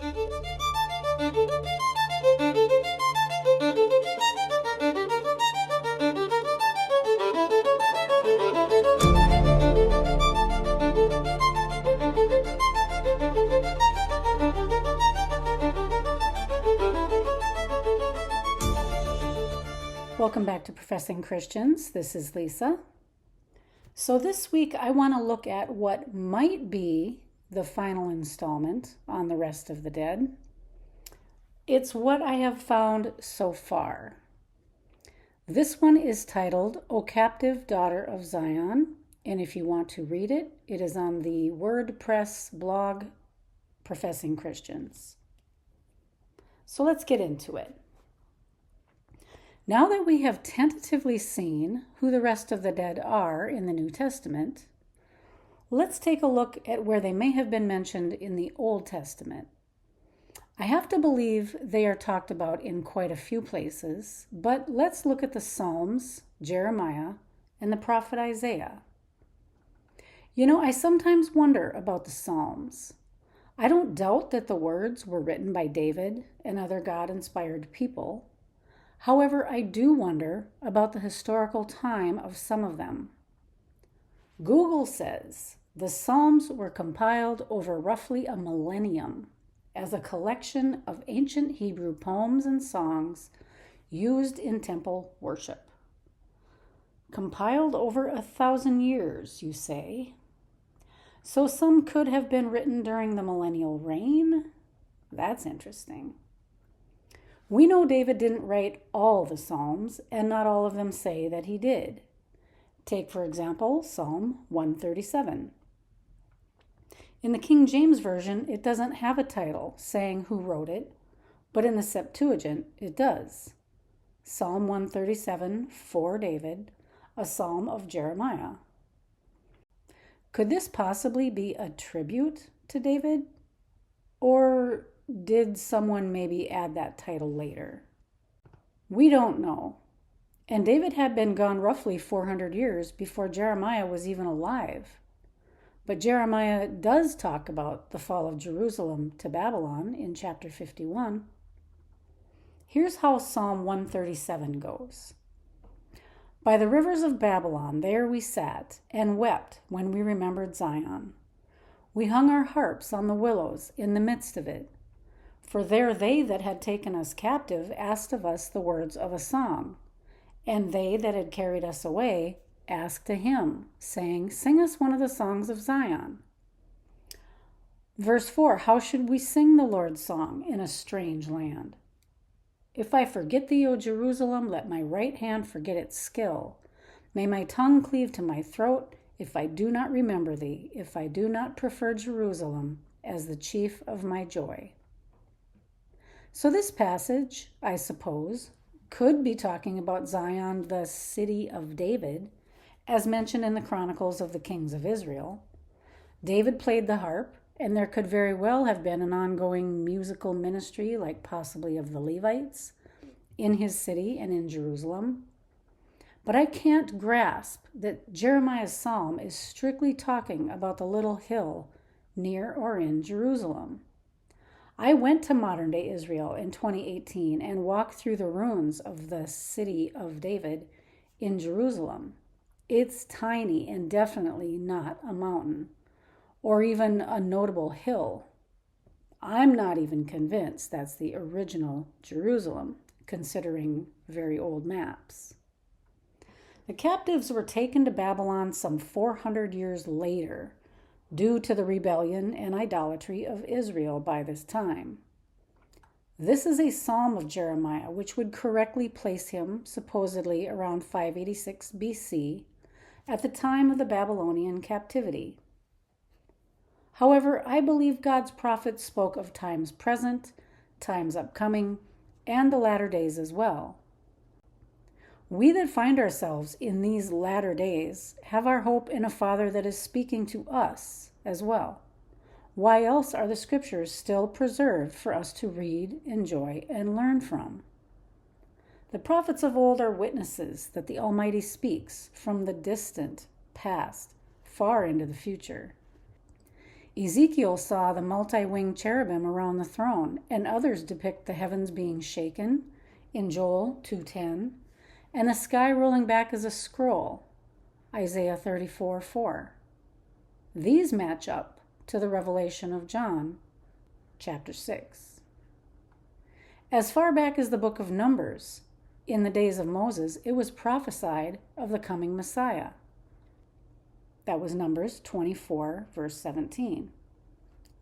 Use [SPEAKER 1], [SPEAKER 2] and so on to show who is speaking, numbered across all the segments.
[SPEAKER 1] Welcome back to Professing Christians. This is Lisa. So this week I want to look at what might be the final installment on the rest of the dead. It's what I have found so far. This one is titled, O Captive Daughter of Zion, and if you want to read it, it is on the WordPress blog, Professing Christians. So let's get into it. Now that we have tentatively seen who the rest of the dead are in the New Testament, let's take a look at where they may have been mentioned in the Old Testament. I have to believe they are talked about in quite a few places, but let's look at the Psalms, Jeremiah, and the prophet Isaiah. You know, I sometimes wonder about the Psalms. I don't doubt that the words were written by David and other God-inspired people. However, I do wonder about the historical time of some of them. Google says the Psalms were compiled over roughly a millennium as a collection of ancient Hebrew poems and songs used in temple worship. Compiled over 1,000 years, you say? So some could have been written during the millennial reign? That's interesting. We know David didn't write all the Psalms, and not all of them say that he did. Take, for example, Psalm 137. In the King James Version, it doesn't have a title saying who wrote it, but in the Septuagint, it does. Psalm 137 for David, a psalm of Jeremiah. Could this possibly be a tribute to David? Or did someone maybe add that title later? We don't know. And David had been gone roughly 400 years before Jeremiah was even alive. But Jeremiah does talk about the fall of Jerusalem to Babylon in chapter 51. Here's how Psalm 137 goes. By the rivers of Babylon, there we sat and wept when we remembered Zion. We hung our harps on the willows in the midst of it. For there they that had taken us captive asked of us the words of a song, and they that had carried us away asked a hymn, saying, Sing us one of the songs of Zion. Verse 4, How should we sing the Lord's song in a strange land? If I forget thee, O Jerusalem, let my right hand forget its skill. May my tongue cleave to my throat, if I do not remember thee, if I do not prefer Jerusalem as the chief of my joy. So this passage, I suppose, could be talking about Zion, the city of David, as mentioned in the Chronicles of the Kings of Israel. David played the harp, and there could very well have been an ongoing musical ministry, like possibly of the Levites, in his city and in Jerusalem. But I can't grasp that Jeremiah's psalm is strictly talking about the little hill near or in Jerusalem. I went to modern-day Israel in 2018 and walked through the ruins of the city of David in Jerusalem. It's tiny and definitely not a mountain or even a notable hill. I'm not even convinced that's the original Jerusalem, considering very old maps. The captives were taken to Babylon some 400 years later, due to the rebellion and idolatry of Israel by this time. This is a psalm of Jeremiah, which would correctly place him supposedly around 586 BC, at the time of the Babylonian captivity. However, I believe God's prophets spoke of times present, times upcoming, and the latter days as well. We that find ourselves in these latter days have our hope in a Father that is speaking to us as well. Why else are the scriptures still preserved for us to read, enjoy, and learn from? The prophets of old are witnesses that the Almighty speaks from the distant past far into the future. Ezekiel saw the multi-winged cherubim around the throne, and others depict the heavens being shaken in Joel 2:10, and the sky rolling back as a scroll, Isaiah 34:4. These match up to the revelation of John, chapter 6. As far back as the book of Numbers, in the days of Moses, it was prophesied of the coming Messiah. That was Numbers 24, verse 17.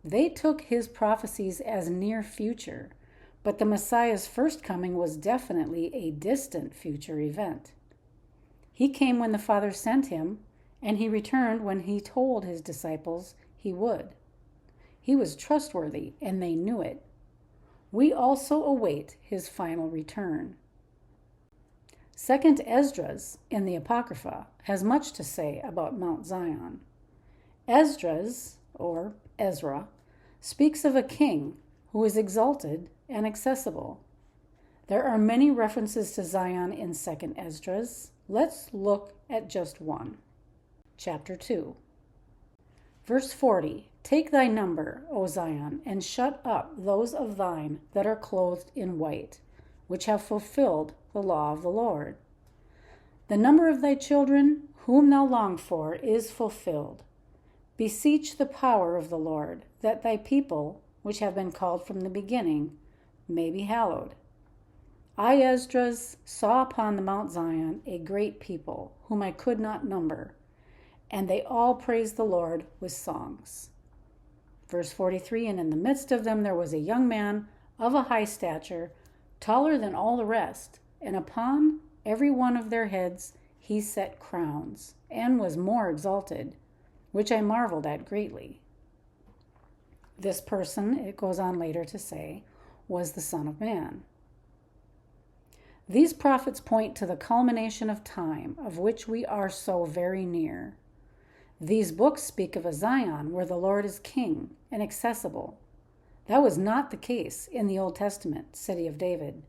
[SPEAKER 1] They took his prophecies as near future, but the Messiah's first coming was definitely a distant future event. He came when the Father sent him, and he returned when he told his disciples he would. He was trustworthy, and they knew it. We also await his final return. 2nd Esdras in the Apocrypha has much to say about Mount Zion. Esdras, or Ezra, speaks of a king who is exalted and accessible. There are many references to Zion in 2nd Esdras. Let's look at just one. Chapter 2. Verse 40, Take thy number, O Zion, and shut up those of thine that are clothed in white, which have fulfilled the law of the Lord. The number of thy children, whom thou long for, is fulfilled. Beseech the power of the Lord, that thy people, which have been called from the beginning, may be hallowed. I, Esdras, saw upon the Mount Zion a great people, whom I could not number, and they all praised the Lord with songs. Verse 43, And in the midst of them there was a young man of a high stature, taller than all the rest, and upon every one of their heads he set crowns, and was more exalted, which I marveled at greatly. This person, it goes on later to say, was the Son of Man. These prophets point to the culmination of time, of which we are so very near. These books speak of a Zion where the Lord is king and accessible. That was not the case in the Old Testament city of David.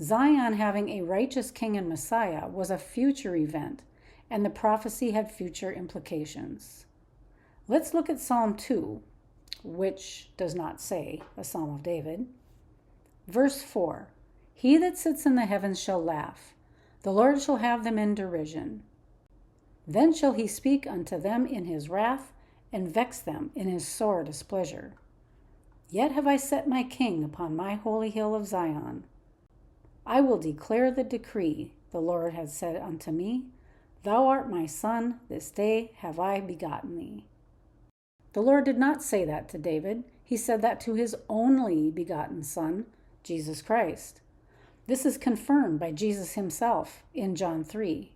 [SPEAKER 1] Zion having a righteous king and Messiah was a future event, and the prophecy had future implications. Let's look at Psalm 2, which does not say a Psalm of David. Verse 4, He that sits in the heavens shall laugh. The Lord shall have them in derision. Then shall he speak unto them in his wrath, and vex them in his sore displeasure. Yet have I set my king upon my holy hill of Zion. I will declare the decree. The Lord hath said unto me, Thou art my son, this day have I begotten thee. The Lord did not say that to David. He said that to his only begotten Son, Jesus Christ. This is confirmed by Jesus himself in John 3.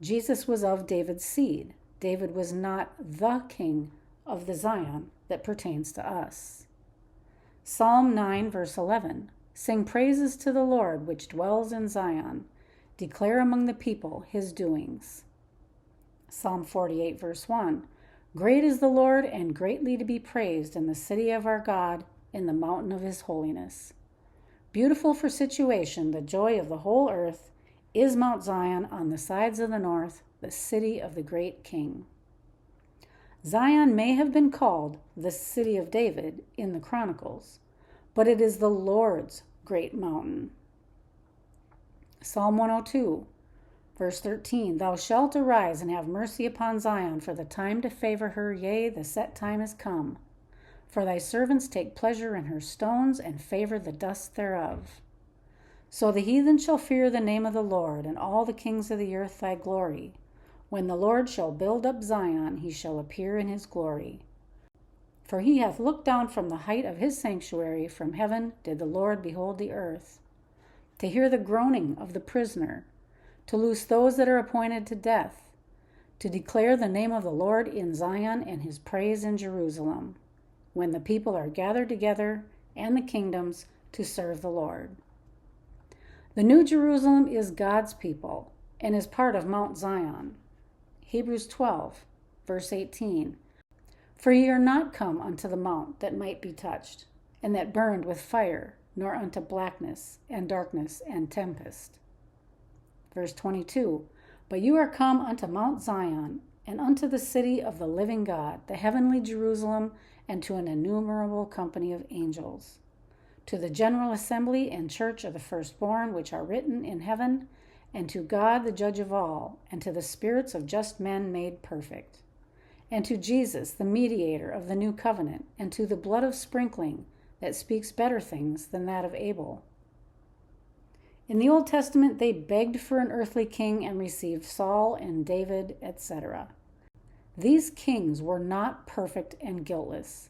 [SPEAKER 1] Jesus was of David's seed. David was not the king of the Zion that pertains to us. Psalm 9, verse 11. Sing praises to the Lord which dwells in Zion. Declare among the people his doings. Psalm 48, verse 1. Great is the Lord, and greatly to be praised in the city of our God, in the mountain of his holiness. Beautiful for situation, the joy of the whole earth, is Mount Zion on the sides of the north, the city of the great king. Zion may have been called the city of David in the Chronicles, but it is the Lord's great mountain. Psalm 102, verse 13, Thou shalt arise and have mercy upon Zion, for the time to favor her, yea, the set time is come. For thy servants take pleasure in her stones, and favor the dust thereof. So the heathen shall fear the name of the Lord, and all the kings of the earth thy glory. When the Lord shall build up Zion, he shall appear in his glory. For he hath looked down from the height of his sanctuary, from heaven did the Lord behold the earth, to hear the groaning of the prisoner, to loose those that are appointed to death, to declare the name of the Lord in Zion, and his praise in Jerusalem, when the people are gathered together, and the kingdoms to serve the Lord. The New Jerusalem is God's people and is part of Mount Zion. Hebrews 12, verse 18. For ye are not come unto the mount that might be touched, and that burned with fire, nor unto blackness and darkness and tempest. Verse 22. But you are come unto Mount Zion, and unto the city of the living God, the heavenly Jerusalem, and to an innumerable company of angels, to the general assembly and church of the firstborn which are written in heaven, and to God the judge of all, and to the spirits of just men made perfect, and to Jesus the mediator of the new covenant, and to the blood of sprinkling that speaks better things than that of Abel. In the Old Testament, they begged for an earthly king and received Saul and David, etc. These kings were not perfect and guiltless.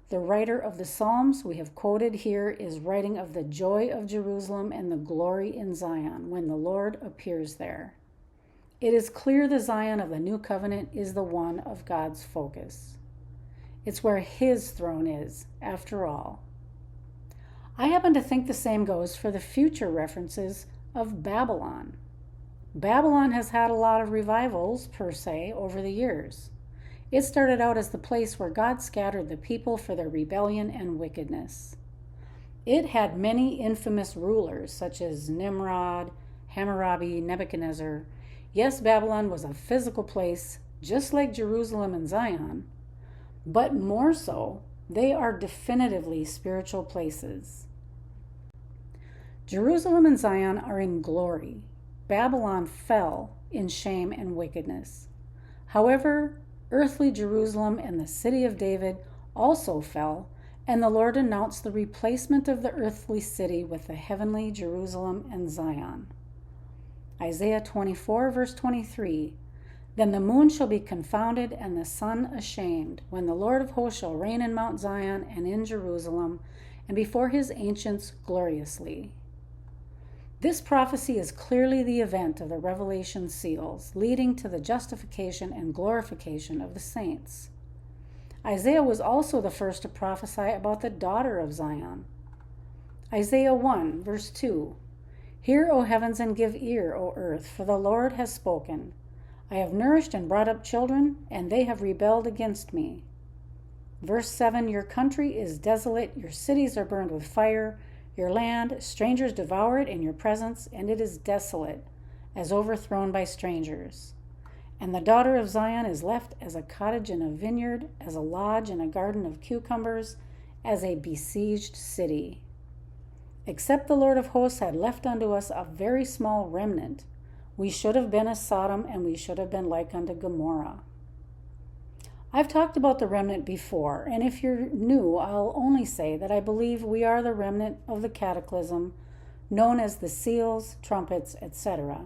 [SPEAKER 1] The writer of the Psalms we have quoted here is writing of the joy of Jerusalem and the glory in Zion when the Lord appears there. It is clear the Zion of the new covenant is the one of God's focus. It's where his throne is, after all. I happen to think the same goes for the future references of Babylon. Babylon has had a lot of revivals, per se, over the years. It started out as the place where God scattered the people for their rebellion and wickedness. It had many infamous rulers, such as Nimrod, Hammurabi, Nebuchadnezzar. Yes, Babylon was a physical place, just like Jerusalem and Zion, but more so, they are definitively spiritual places. Jerusalem and Zion are in glory. Babylon fell in shame and wickedness. However, earthly Jerusalem and the city of David also fell, and the Lord announced the replacement of the earthly city with the heavenly Jerusalem and Zion. Isaiah 24, verse 23, Then the moon shall be confounded and the sun ashamed, when the Lord of hosts shall reign in Mount Zion and in Jerusalem, and before his ancients gloriously. This prophecy is clearly the event of the Revelation seals, leading to the justification and glorification of the saints. Isaiah was also the first to prophesy about the daughter of Zion. Isaiah 1, verse 2, Hear, O heavens, and give ear, O earth, for the Lord has spoken. I have nourished and brought up children, and they have rebelled against me. Verse 7, Your country is desolate, your cities are burned with fire, your land, strangers devour it in your presence, and it is desolate, as overthrown by strangers. And the daughter of Zion is left as a cottage in a vineyard, as a lodge in a garden of cucumbers, as a besieged city. Except the Lord of hosts had left unto us a very small remnant, we should have been as Sodom, and we should have been like unto Gomorrah. I've talked about the remnant before, and if you're new, I'll only say that I believe we are the remnant of the cataclysm, known as the seals, trumpets, etc.,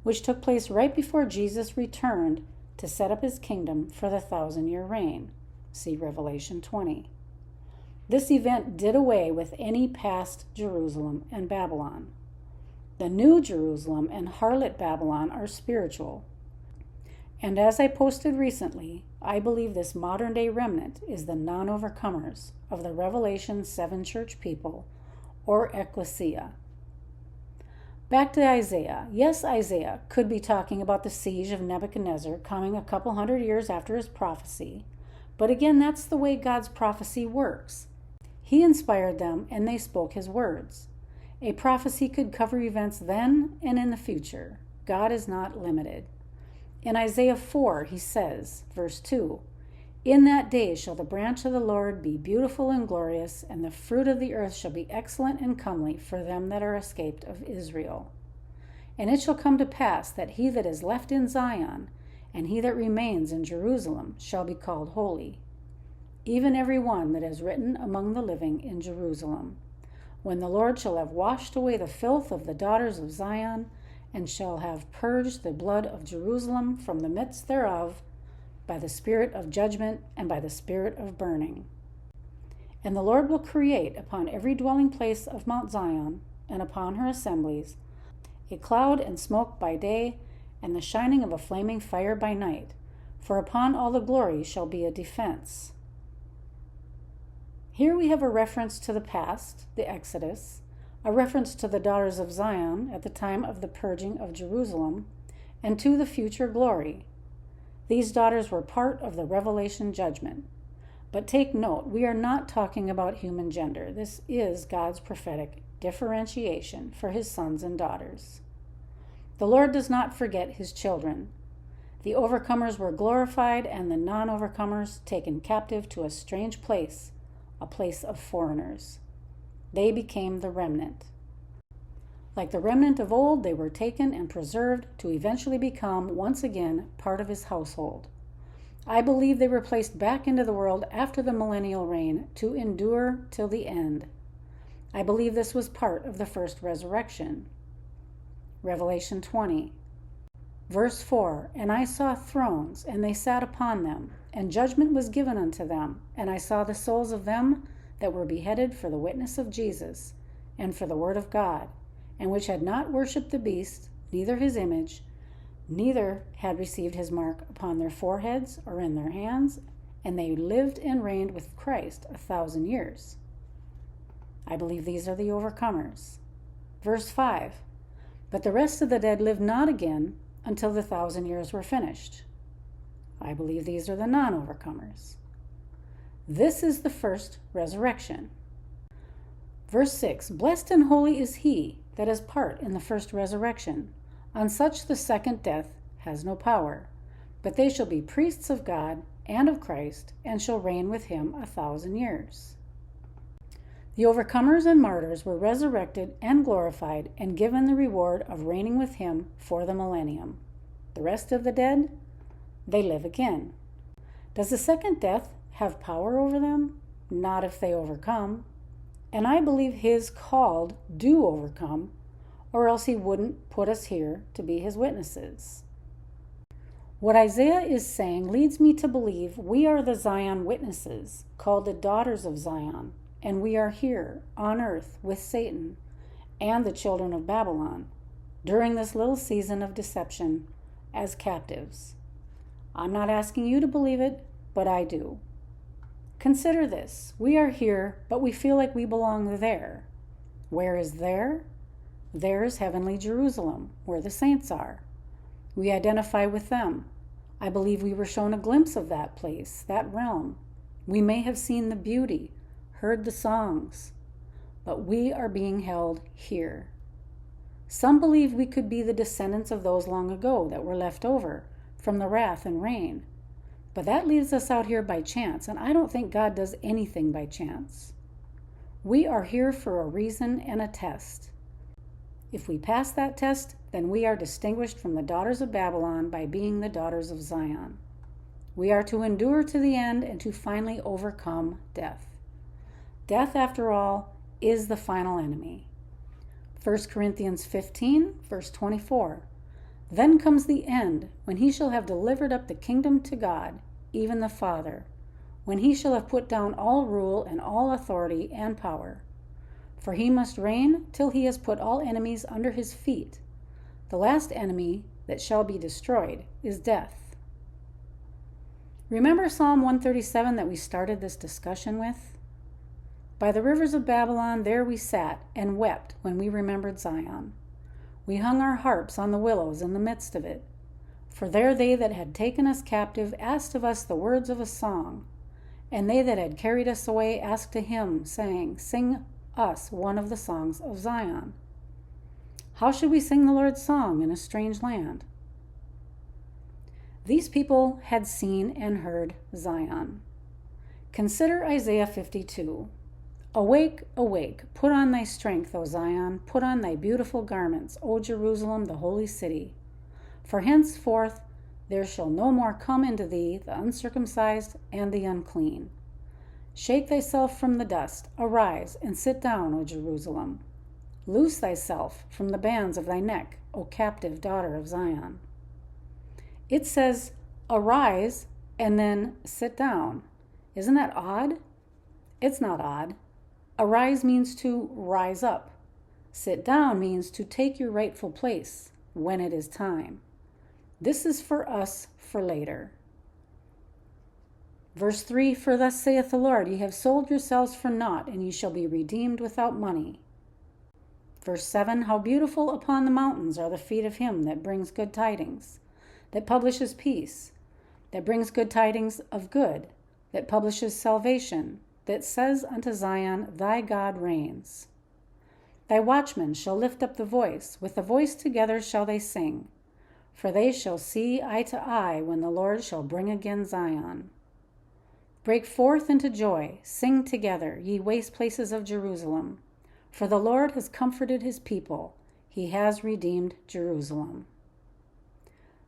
[SPEAKER 1] which took place right before Jesus returned to set up his kingdom for the 1,000-year reign. See Revelation 20. This event did away with any past Jerusalem and Babylon. The new Jerusalem and harlot Babylon are spiritual. And as I posted recently, I believe this modern-day remnant is the non-overcomers of the Revelation 7 church people, or ecclesia. Back to Isaiah. Yes, Isaiah could be talking about the siege of Nebuchadnezzar coming a couple hundred years after his prophecy, but again, that's the way God's prophecy works. He inspired them, and they spoke his words. A prophecy could cover events then and in the future. God is not limited. In Isaiah 4, he says, verse 2, In that day shall the branch of the Lord be beautiful and glorious, and the fruit of the earth shall be excellent and comely for them that are escaped of Israel. And it shall come to pass that he that is left in Zion, and he that remains in Jerusalem, shall be called holy, even every one that is written among the living in Jerusalem, when the Lord shall have washed away the filth of the daughters of Zion, and shall have purged the blood of Jerusalem from the midst thereof, by the spirit of judgment and by the spirit of burning. And the Lord will create upon every dwelling place of Mount Zion, and upon her assemblies, a cloud and smoke by day, and the shining of a flaming fire by night, for upon all the glory shall be a defense. Here we have a reference to the past, the Exodus, a reference to the daughters of Zion at the time of the purging of Jerusalem, and to the future glory. These daughters were part of the Revelation judgment. But take note, we are not talking about human gender. This is God's prophetic differentiation for his sons and daughters. The Lord does not forget his children. The overcomers were glorified, and the non-overcomers taken captive to a strange place, a place of foreigners. They became the remnant. Like the remnant of old, they were taken and preserved to eventually become, once again, part of his household. I believe they were placed back into the world after the millennial reign to endure till the end. I believe this was part of the first resurrection. Revelation 20. Verse 4, And I saw thrones, and they sat upon them, and judgment was given unto them. And I saw the souls of them that were beheaded for the witness of Jesus, and for the word of God, and which had not worshipped the beast, neither his image, neither had received his mark upon their foreheads or in their hands, and they lived and reigned with Christ 1,000 years. I believe these are the overcomers. Verse 5, But the rest of the dead lived not again until the 1,000 years were finished. I believe these are the non-overcomers. This is the first resurrection. Verse 6, Blessed and holy is he that has part in the first resurrection. On such the second death has no power, but they shall be priests of God and of Christ, and shall reign with him 1,000 years. The overcomers and martyrs were resurrected and glorified and given the reward of reigning with him for the millennium. The rest of the dead, they live again. Does the second death have power over them? Not if they overcome. And I believe his called do overcome, or else he wouldn't put us here to be his witnesses. What Isaiah is saying leads me to believe we are the Zion witnesses, called the daughters of Zion, and we are here on earth with Satan and the children of Babylon during this little season of deception as captives. I'm not asking you to believe it, but I do. Consider this. We are here, but we feel like we belong there. Where is there? There is heavenly Jerusalem, where the saints are. We identify with them. I believe we were shown a glimpse of that place, that realm. We may have seen the beauty, heard the songs, but we are being held here. Some believe we could be the descendants of those long ago that were left over from the wrath and rain. But that leaves us out here by chance, and I don't think God does anything by chance. We are here for a reason and a test. If we pass that test, then we are distinguished from the daughters of Babylon by being the daughters of Zion. We are to endure to the end and to finally overcome death. Death, after all, is the final enemy. 1 Corinthians 15, verse 24. Then comes the end, when he shall have delivered up the kingdom to God, even the Father, when he shall have put down all rule and all authority and power. For he must reign till he has put all enemies under his feet. The last enemy that shall be destroyed is death. Remember Psalm 137 that we started this discussion with? By the rivers of Babylon there we sat and wept when we remembered Zion. We hung our harps on the willows in the midst of it. For there they that had taken us captive asked of us the words of a song. And they that had carried us away asked a hymn, saying, Sing us one of the songs of Zion. How should we sing the Lord's song in a strange land? These people had seen and heard Zion. Consider Isaiah 52. Awake, awake, put on thy strength, O Zion, put on thy beautiful garments, O Jerusalem, the holy city. For henceforth there shall no more come into thee the uncircumcised and the unclean. Shake thyself from the dust, arise, and sit down, O Jerusalem. Loose thyself from the bands of thy neck, O captive daughter of Zion. It says, arise, and then sit down. Isn't that odd? It's not odd. Arise means to rise up. Sit down means to take your rightful place when it is time. This is for us for later. Verse 3, For thus saith the Lord, Ye have sold yourselves for naught, and ye shall be redeemed without money. Verse 7, How beautiful upon the mountains are the feet of him that brings good tidings, that publishes peace, that brings good tidings of good, that publishes salvation, that says unto Zion, Thy God reigns. Thy watchmen shall lift up the voice, with the voice together shall they sing. for they shall see eye to eye when the Lord shall bring again Zion. Break forth into joy, sing together, ye waste places of Jerusalem, for the Lord has comforted his people, he has redeemed Jerusalem.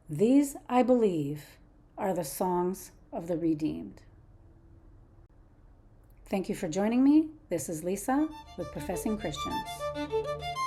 [SPEAKER 1] These, I believe, are the songs of the redeemed. Thank you for joining me. This is Lisa with Professing Christians.